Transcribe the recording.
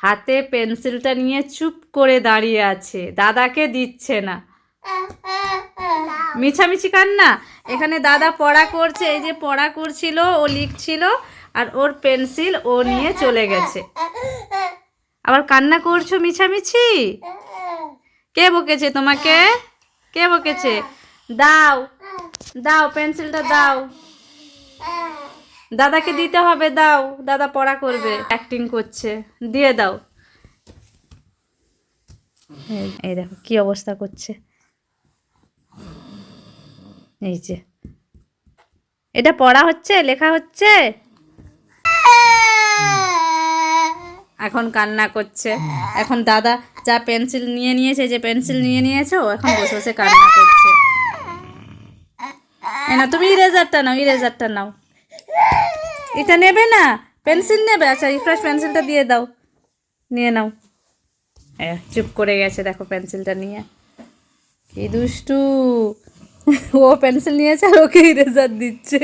হাতে পেন্সিলটা নিয়ে চুপ করে দাঁড়িয়ে আছে, দাদাকে দিচ্ছে না। মিছামিছি কান্না। এখানে দাদা পড়া করছে, এই যে পড়া করছিল, ও লিখছিল, আর ওর পেন্সিল ও নিয়ে চলে গেছে। আবার কান্না করছো মিছামিছি? কে বকেছে তোমাকে? কে বকেছে? দাও দাও, পেন্সিলটা দাও, দাদাকে দিতে হবে, দাও, দাদা পড়া করবে। অ্যাক্টিং করছে, দিয়ে দাও। এই দেখো কি অবস্থা করছে। এই যে এটা পড়া হচ্ছে, লেখা হচ্ছে, এখন কান্না করছে। এখন দাদা যা পেন্সিল নিয়ে নিয়েছে, যে পেন্সিল নিয়ে নিয়েছো, এখন বসে বসে কান্না করছে। না, তুমি ইরেজারটা নাও, ইরেজারটা নাও। এটা নেবে না, পেন্সিল নেবে? আচ্ছা, রিফ্রেশ পেন্সিলটা দিয়ে দাও, নিয়ে নাও। চুপ করে গেছে দেখো পেন্সিলটা নিয়ে। কি দুষ্টু, ও পেন্সিল নিয়েছে আর ওকে ইরেজার দিচ্ছে।